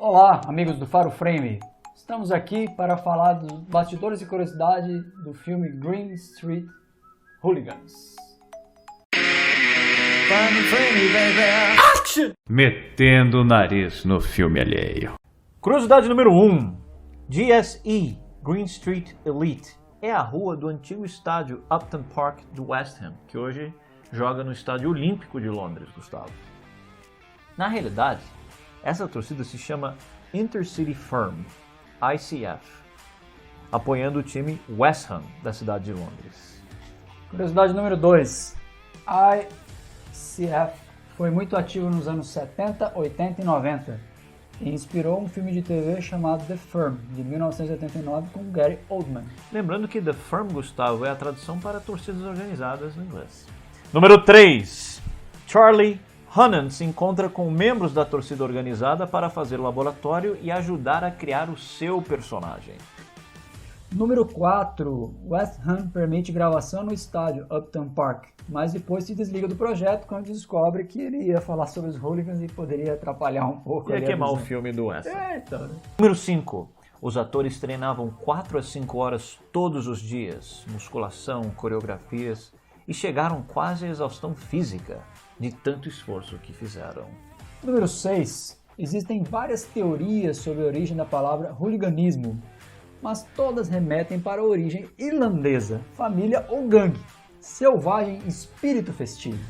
Olá, amigos do Faro Frame. Estamos aqui para falar dos bastidores e curiosidade do filme Green Street Hooligans. Metendo o nariz no filme alheio. Curiosidade número 1. GSE, Green Street Elite, é a rua do antigo estádio Upton Park do West Ham, que hoje joga no Estádio Olímpico de Londres, Gustavo. Na realidade, essa torcida se chama Intercity Firm, ICF, apoiando o time West Ham da cidade de Londres. Curiosidade número 2. ICF foi muito ativo nos anos 70, 80 e 90 e inspirou um filme de TV chamado The Firm, de 1989, com Gary Oldman. Lembrando que The Firm, Gustavo, é a tradução para torcidas organizadas no inglês. Número 3. Charlie Hunnam se encontra com membros da torcida organizada para fazer laboratório e ajudar a criar o seu personagem. Número 4. West Ham permite gravação no estádio Upton Park, mas depois se desliga do projeto quando descobre que ele ia falar sobre os hooligans e poderia atrapalhar um pouco. Ia queimar o filme do West Ham. Eita. Número 5. Os atores treinavam 4 a 5 horas todos os dias, musculação, coreografias, e chegaram quase à exaustão física de tanto esforço que fizeram. Número 6. Existem várias teorias sobre a origem da palavra hooliganismo, mas todas remetem para a origem irlandesa, família ou gangue, selvagem espírito festivo.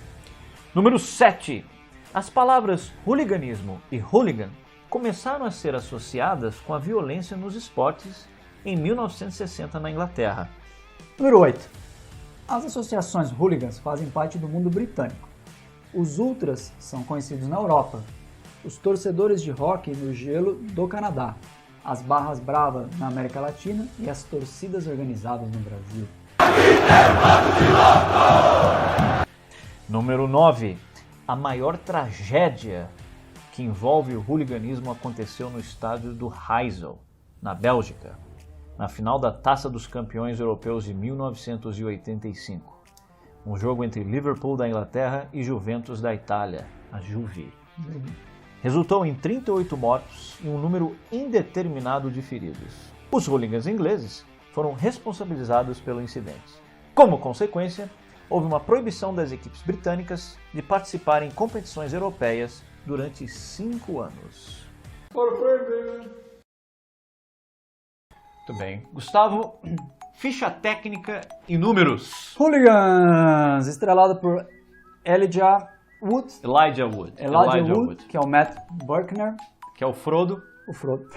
Número 7. As palavras hooliganismo e hooligan começaram a ser associadas com a violência nos esportes em 1960 na Inglaterra. Número 8. As associações hooligans fazem parte do mundo britânico. Os ultras são conhecidos na Europa, os torcedores de hóquei no gelo do Canadá, as barras bravas na América Latina e as torcidas organizadas no Brasil. Número 9. A maior tragédia que envolve o hooliganismo aconteceu no estádio do Heysel, na Bélgica, na final da Taça dos Campeões Europeus de 1985. Um jogo entre Liverpool da Inglaterra e Juventus da Itália, a Juve. Resultou em 38 mortos e um número indeterminado de feridos. Os hooligans ingleses foram responsabilizados pelo incidente. Como consequência, houve uma proibição das equipes britânicas de participarem em competições europeias durante 5 anos. Muito bem. Gustavo, ficha técnica e números. Hooligans, estrelado por Elijah Wood, que é o Matt Buckner, que é o Frodo. O Frodo.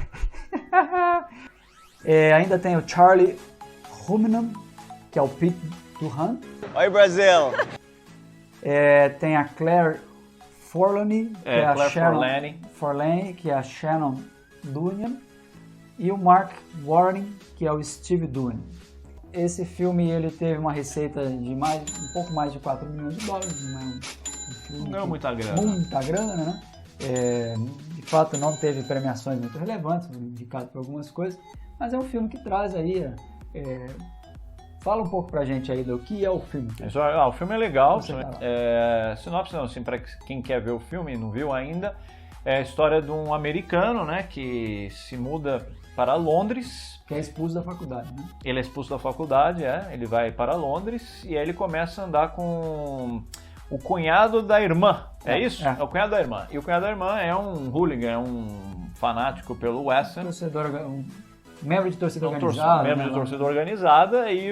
Ainda tem o Charlie Hunnam, que é o Pete Duhan. Oi, Brasil! Tem a Claire Forlani, que é a Claire Sharon Forlani, que é a Shannon Dunham, e o Mark Warren, que é o Steve Dunham. Esse filme ele teve uma receita de um pouco mais de 4 milhões de dólares, não é muita grana. Muita grana, né? De fato não teve premiações muito relevantes, indicado por algumas coisas, mas é um filme que traz aí... Fala um pouco pra gente aí do que é o filme. O filme é legal. Sinopse não, assim, para quem quer ver o filme e não viu ainda, é a história de um americano, né, que se muda para Londres. Que é expulso da faculdade, né? Ele é expulso da faculdade, ele vai para Londres e aí ele começa a andar com o cunhado da irmã. É isso? É o cunhado da irmã. E o cunhado da irmã é um hooligan, é um fanático pelo West Ham. Membro de torcida organizada. Membro de torcida organizada e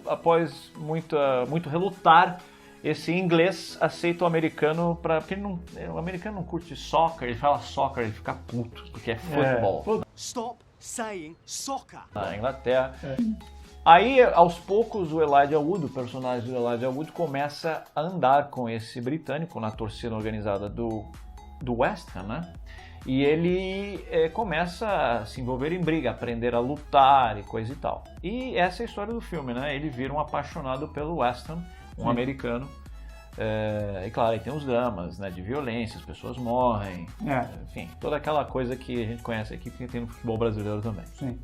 após muito relutar, esse inglês aceita o americano porque o americano não curte soccer, ele fala soccer, ele fica puto, porque é futebol. Stop saying soccer. Na Inglaterra. Aí, aos poucos, o Elijah Wood, o personagem do Elijah Wood, começa a andar com esse britânico na torcida organizada do West Ham, né? E ele começa a se envolver em briga, aprender a lutar e coisa e tal. E essa é a história do filme, né? Ele vira um apaixonado pelo West Ham, um americano. E claro, aí tem os dramas, né, de violência, as pessoas morrem. Enfim, toda aquela coisa que a gente conhece aqui, que tem no futebol brasileiro também. Sim.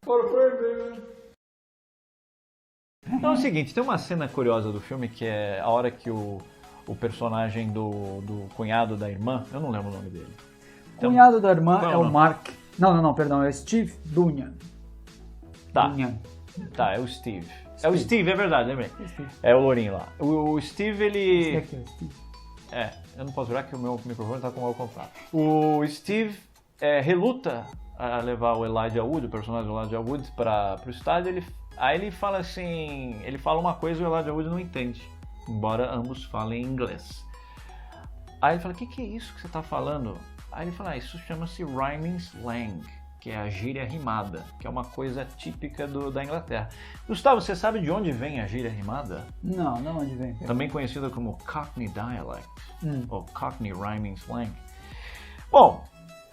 Então é o seguinte, tem uma cena curiosa do filme que é a hora que o personagem do cunhado da irmã, eu não lembro o nome dele. O cunhado da irmã é o Mark Não, perdão, é Steve Dunyan. Tá, Dunyan. tá, é o Steve. É o Steve, é verdade, lembrei. É o lourinho lá. O Steve, ele... Esse aqui é o Steve. eu não posso virar que o meu microfone tá com o contrário. O Steve reluta a levar o Elijah Wood, o personagem do Elijah Wood, para o estádio. Aí ele fala assim, ele fala uma coisa e o Elijah Wood não entende, embora ambos falem inglês. Aí ele fala, o que é isso que você tá falando? Aí ele fala, isso chama-se rhyming slang, que é a gíria rimada, que é uma coisa típica da Inglaterra. Gustavo, você sabe de onde vem a gíria rimada? Não onde vem. Também conhecida como Cockney Dialect, ou Cockney Rhyming Slang. Bom,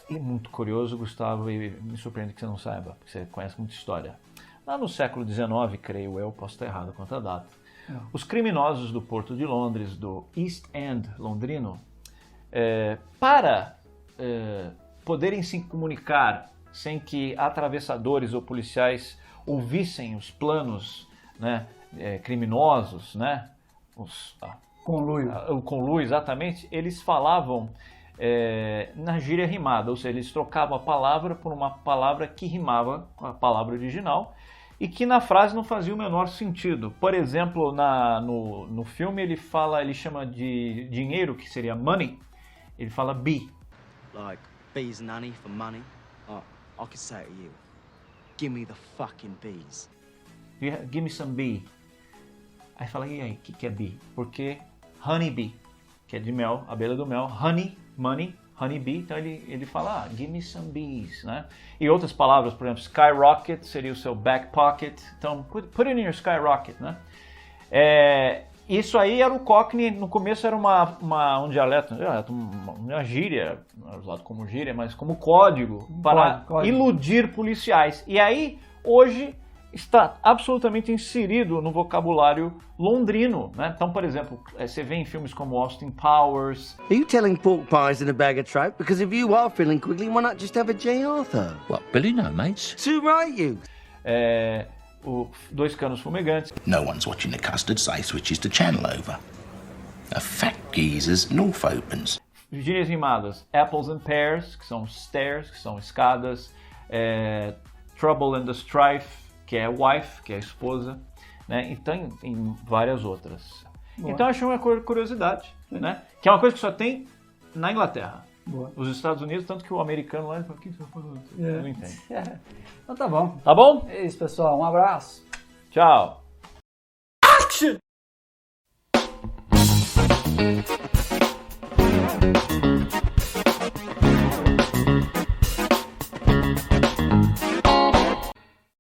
é muito curioso, Gustavo, e me surpreende que você não saiba, porque você conhece muita história. Lá no século XIX, creio eu, posso estar errado quanto à data, os criminosos do Porto de Londres, do East End londrino, para poderem se comunicar sem que atravessadores ou policiais ouvissem os planos, né, criminosos, né, o conluio, exatamente, eles falavam na gíria rimada, ou seja, eles trocavam a palavra por uma palavra que rimava com a palavra original e que na frase não fazia o menor sentido. Por exemplo, no filme ele chama de dinheiro, que seria money, ele fala be. Like bees nanny for money. I could say it to you. Give me the fucking bees. Give me some bee. Aí fala, e aí, o que é bee? Porque honey bee, que é de mel, abelha do mel, honey, money, honey bee, então ele fala, give me some bees, né? E outras palavras, por exemplo, skyrocket seria o seu back pocket, então put it in your skyrocket, né? Isso aí era o Cockney, no começo era um dialeto, uma gíria, não era usado como gíria, mas como código para iludir policiais. E aí, hoje, está absolutamente inserido no vocabulário londrino, né? Então, por exemplo, você vê em filmes como Austin Powers. Are you telling pork pies in a bag of trout? Because if you are feeling quickly, why not just have a J. Arthur? What, Billy? No, mates. To right, you. O Dois Canos Fumegantes. No one's watching the custard, so he switches the channel over. A fat geezer's North opens. Gírias rimadas. Apples and pears, que são stairs, que são escadas. Trouble and the strife, que é wife, que é a esposa. Né? E tem várias outras. Boa. Então eu achei uma curiosidade, né? Que é uma coisa que só tem na Inglaterra. Boa. Os Estados Unidos, tanto que o americano lá, ele fala, o que você tá falando? Não entende. Então tá bom. Tá bom? É isso, pessoal. Um abraço. Tchau. Action!